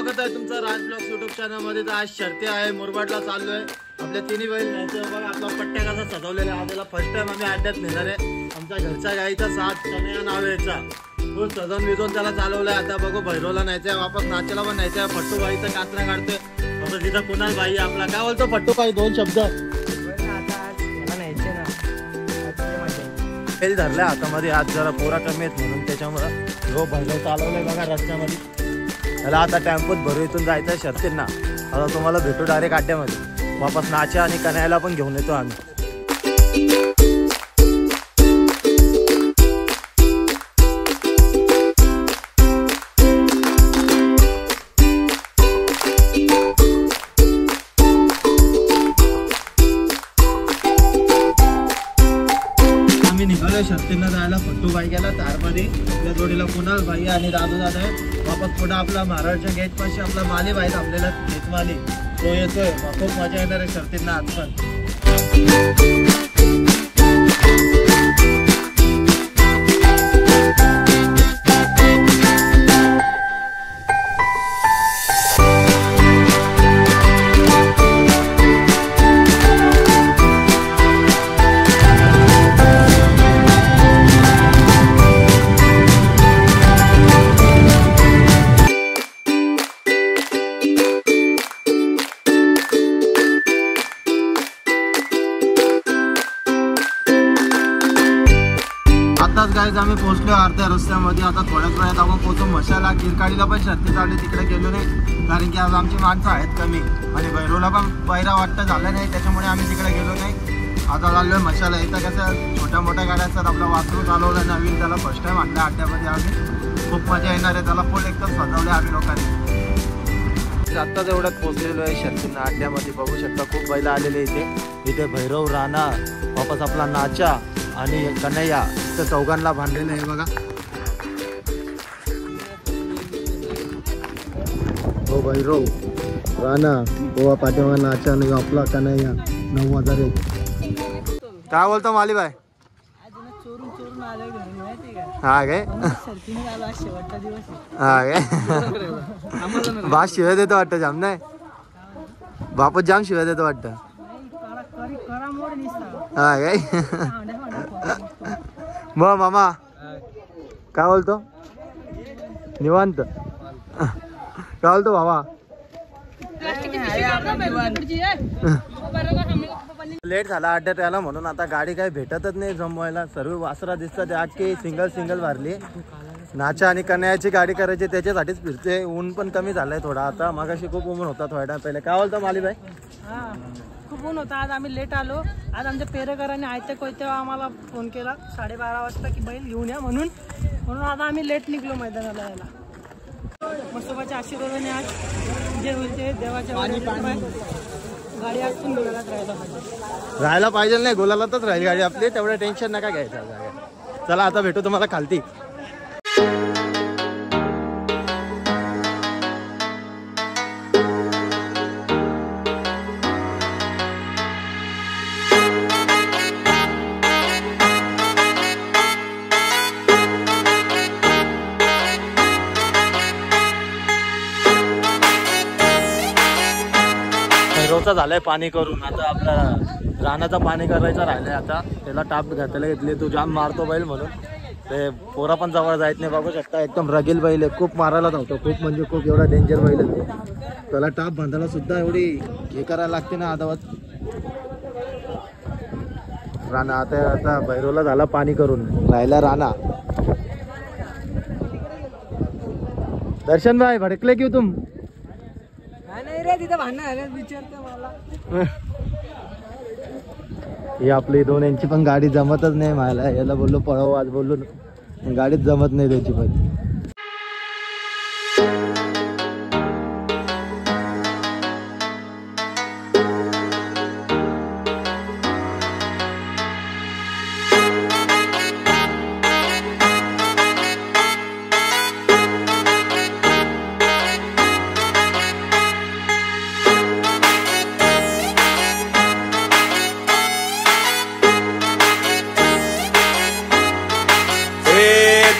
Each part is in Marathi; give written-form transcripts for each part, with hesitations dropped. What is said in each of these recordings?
स्वागत आहे तुमचं राज ब्लॉग्स यूट्यूब चॅनल मध्ये। तर आज शर्ती आहे, मुरबाडला चाललोय। आपल्या तिन्ही बैल न्यायचं बघा, आपला पट्ट्या कसा सजवलेला आहे। आजला फर्स्ट टाइम आम्ही अड्ड्यात नेणार आहे। आमच्या घरच्या गाईचा साथ कन्हैया नाव याचा तो सजवून विजवून त्याला चालवलाय। आता बघू भैरवला न्यायचंय, वापस नाचेला पण न्यायचंय। फट्टू बाईचा कासरा काढतोय बाबा, तिथं कुणाल बाई आपला काय बोलतो फट्टू बाई दोन शब्द फेल धरल्या हातामध्ये। आज जरा पोरा कमी आहेत म्हणून त्याच्यामुळं जो भैरव चालवलाय बघा रस्त्यामध्ये। त्याला आता टेम्पोत भरू इथून जायचं आहे शर्तींना। आता तुम्हाला भेटू डायरेक्ट अड्ड्यामध्ये। वापस नाच्या आणि कन्हैयाला पण घेऊन येतो आम्ही। आम्ही निघालो शर्तींना जायला। फट्टू बाई गेला तारमध्ये, आपल्या जोडीला कुणाल बाई आणि दादू दादा आहे। वापस पुढे आपला महाराजच्या गेट पाशी आपला माली बाई थांबलेला गेट माली तो येतोय। खूप मजा येणार आहे शर्तींना आज पण। आताच गाईज आम्ही पोहोचलो अर्ध्या रस्त्यामध्ये। आता थोड्याच वेळात आपण पोहोचू मशाला। किरकाडीला पण शर्ती चालली, तिकडे गेलो नाही कारण की आज आमची माणसं आहेत कमी आणि भैरवला पण पैरा वाटतं झालं नाही, त्याच्यामुळे आम्ही तिकडे गेलो नाही। आता चाललोय मशाला। इथं कसं छोट्या मोठ्या गाड्या असतात, आपला वासरू चालवलं नवीन, त्याला फर्स्ट टाइम आणलं अड्ड्यामध्ये आम्ही। खूप मजा येणार आहे, त्याला फुल एकदम सजवले आम्ही लोकांनी। आत्ताच एवढ्यात पोहोचलेलो आहे शर्तींना अड्ड्यामध्ये। बघू शकता खूप बैल आलेले इथे भैरव, राणा, वापस आपला नाचा आणि कन्हैया तर चौघांना बांधलेलं आहे बघा। हो भैरव, राणा, गोवा पाठीमागे नाचा आणि आपला कन्हैया 9001। काय बोलतो माली बाय? हा काय हा काय बा शिवाय देतो वाटतं जाम नाही, बापच जाम शिवाय देतो वाटतं हा काय। मग मामा काय बोलतो? निवांत काय बोलतो बाबा? लेट झाला अड्ड्यात यायला म्हणून आता गाडी काही भेटतच नाही जमवायला। सर्व वासरा दिसतात, अख्खी सिंगल भरली। नाचा आणि कन्हैयाची गाडी करायची त्याच्यासाठीच फिरते। ऊन पण कमी झालंय थोडा आता, मागाशी खूप ऊन होता थोड्या टाइम पहिले। काय बोलतो माली बाई? खूप ऊन होता, आज आम्ही लेट आलो। आज आमच्या पेरेकरांनी आयत्या कोयत्या आम्हाला फोन केला 12:30 वाजता की बैल घेऊन या म्हणून आता आम्ही लेट निघलो मैदानाला यायला। मस्तोबाच्या आशीर्वादाने आज जे होईल ते देवाच्या गाडी आज पण गोलालाच राहायला पाहिजे नाही, गोलालातच राहील गाडी आपली, तेवढं टेन्शन नका घ्यायचं। चला आता भेटू तुम्हाला खालती। भैरवचा झालाय पाणी करून, आता आपला रानाचा पाणी करायचा राहिलाय। आता त्याला टाप घातायला घेतली, तू जाम मारतो बैल म्हणून ते पोरा पण जवळ जायत नाही। बघू शकता एकदम रगील बैल आहे, खूप मारायला धावतो, खूप म्हणजे खूप एवढा डेंजर बैल आहे। त्याला टाप बांधायला सुद्धा एवढी हे करायला लागते ना आदावत। राणा आता भैरवला झाला पाणी करून, राहिला राणा। दर्शन भाई भडकले क्यों तुम? नाही रे, तिथं भांडण झालं विचारतो मला। ही आपली दोन यांची पण गाडी जमतच नाही मला। याला बोललो पळव, आज बोललो गाडीच जमत नाही त्याची पण।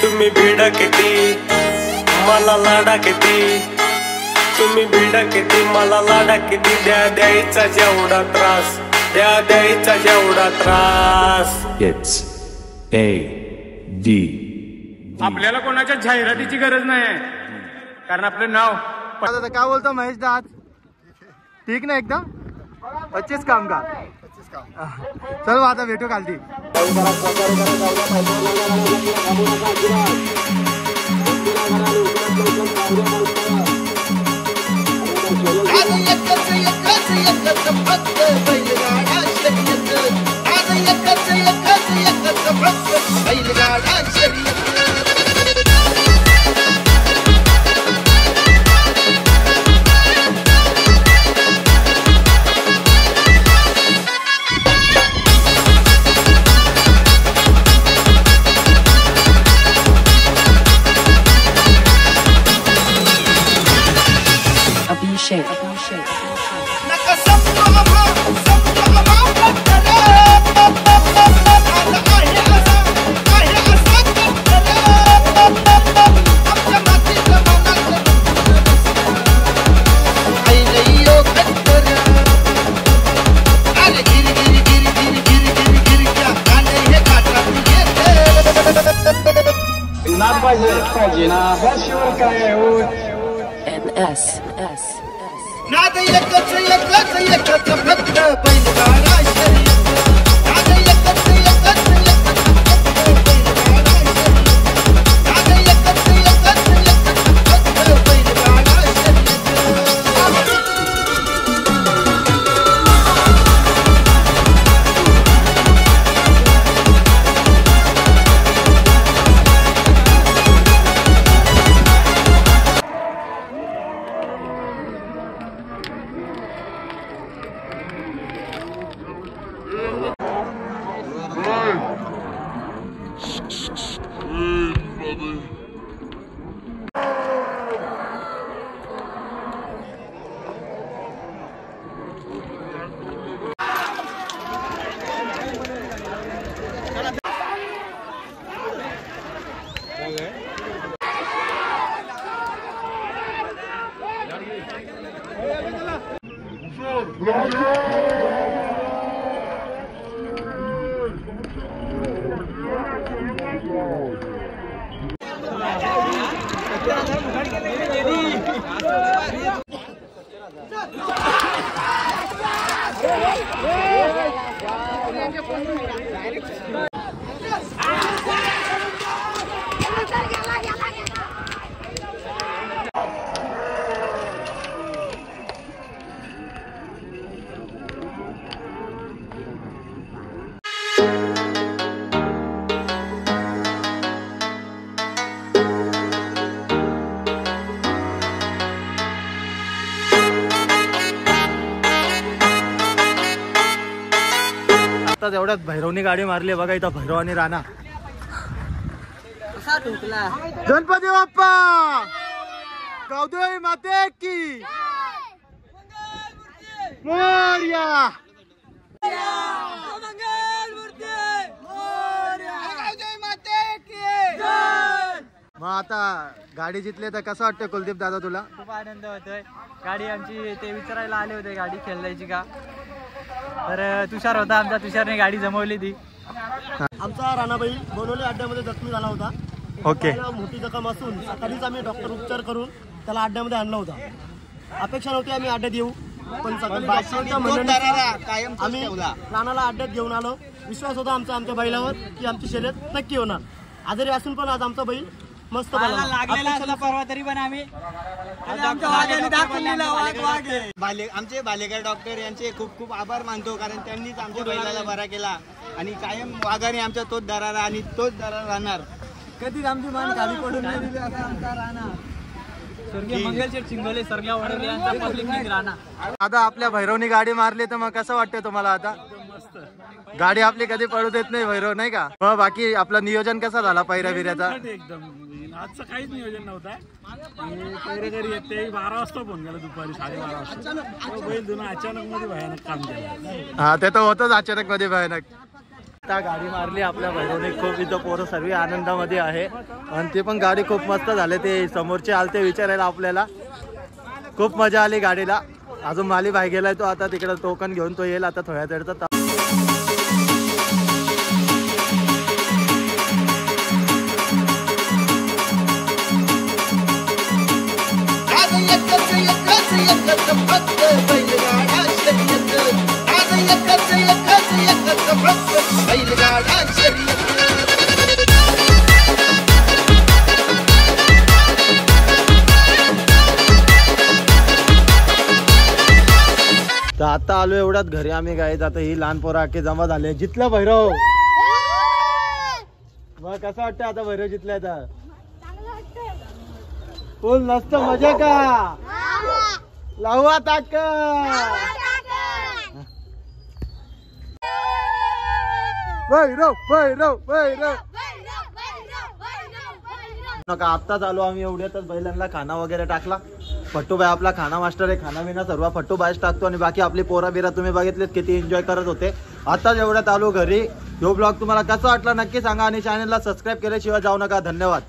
तुम्ही भिडा किती मला लाडा किती तुम्ही भिडा किती मला लाडा किती द्यायचा जेवढा त्रास द्यायचा जेवढा त्रास. It's AD. आपल्याला कोणाच्या जाहिरातीची गरज नाही कारण आपलं नाव. आता काय बोलतो महेश दाद? ठीक ना एकदम 25 काम का? चल आता भेटू खालती. एवढ्यात भैरवनी गाडी मारली बघा. इथं भैरव आणि राणा. गणपती बाप्पा गावदेवी माते की मोरया. मग आता गाडी जितले तर कसं वाटतं कुलदीप दादा तुला? खूप आनंद होतोय. गाडी आमची ते विचारायला आले होते गाडी खेळायची का, तर तुषार होता आमचा. तुषारने गाडी जमवली ती. आमचा राणाबाई बोनवली अड्ड्यामध्ये जखमी झाला होता. ओके. मोठी जखम असून सकाळीच आम्ही डॉक्टर उपचार करून त्याला अड्ड्यामध्ये आणला होता. अपेक्षा नव्हती आम्ही अड्ड्यात येऊ, पण सकाळी आम्ही राणाला अड्ड्यात घेऊन आलो. विश्वास होता आमच्या बैलावर की आमची शर्यत नक्की होणार. आजारी असून पण आज आमचा बैल मस्त लागलेला परवा तरी पण आम्ही आमचे बालेकर डॉक्टर यांचे खूप खूप आभार मानतो, कारण त्यांनीच आमच्या बैलाला बरा केला आणि कायम वाघाने आमच्या तोच दरारा आणि तोच दरारा राहणार. कधीच आमची मान खाली पडून नाही दिली असा आमचा राणा. स्वर्गीय मंगलशेठ चिंगोले सरग्या वडवले यांचा पब्लिक राणा. आता आपल्या भैरवनी गाडी मारली तर मग कसं वाटतंय तुम्हाला? आता गाडी आपली कधी पडू देत नाही भैरव, नाही का? मग बाकी आपलं नियोजन कसा झाला पहिऱ्या बिऱ्याचा? एकदम आजचं काहीच नियोजन नव्हतं. पहिरे घरी येते 12 वाजता फोन केला, दुपारी 12:30 वाजता. बैल धुणं अचानक मध्ये भयानक काम केलं. हा ते तर होतच अचानक मध्ये भयानक. आता गाडी मारली आपल्या भैरवने खूप. इथं पोरं सर्व आनंदामध्ये आहे आणि ते पण गाडी खूप मस्त झाले. ते समोरचे आलते विचारायला आपल्याला. खूप मजा आली गाडीला. अजून माली भाई गेलाय तो आता तिकडे टोकन घेऊन तो येईल आता थोड्या वेळात. तर आता आलो एवढ्यात घरी आम्ही काय. आता ही लहान पोरं अख्खे जमा झाले. जितलं भैरव मग कसं वाटतं आता भैरव जितलाय तर फुल नसत मजा का लावू आता भैरव भैरव भैरव नका. आत्ताच आलो आम्ही एवढ्यातच बैलांना खाना वगैरे टाकला. फट्टूबाई आपला खाना मास्टर आहे. खाना बिना सर्व फट्टूबाईच टाकतो आणि बाकी आपली पोरा बिरा तुम्ही बघितलेत किती एन्जॉय करत होते. आताच एवढ्यात आलो घरी. तो ब्लॉग तुम्हाला कसा वाटला नक्की सांगा आणि चॅनलला सबस्क्राईब केल्याशिवाय जाऊ नका. धन्यवाद.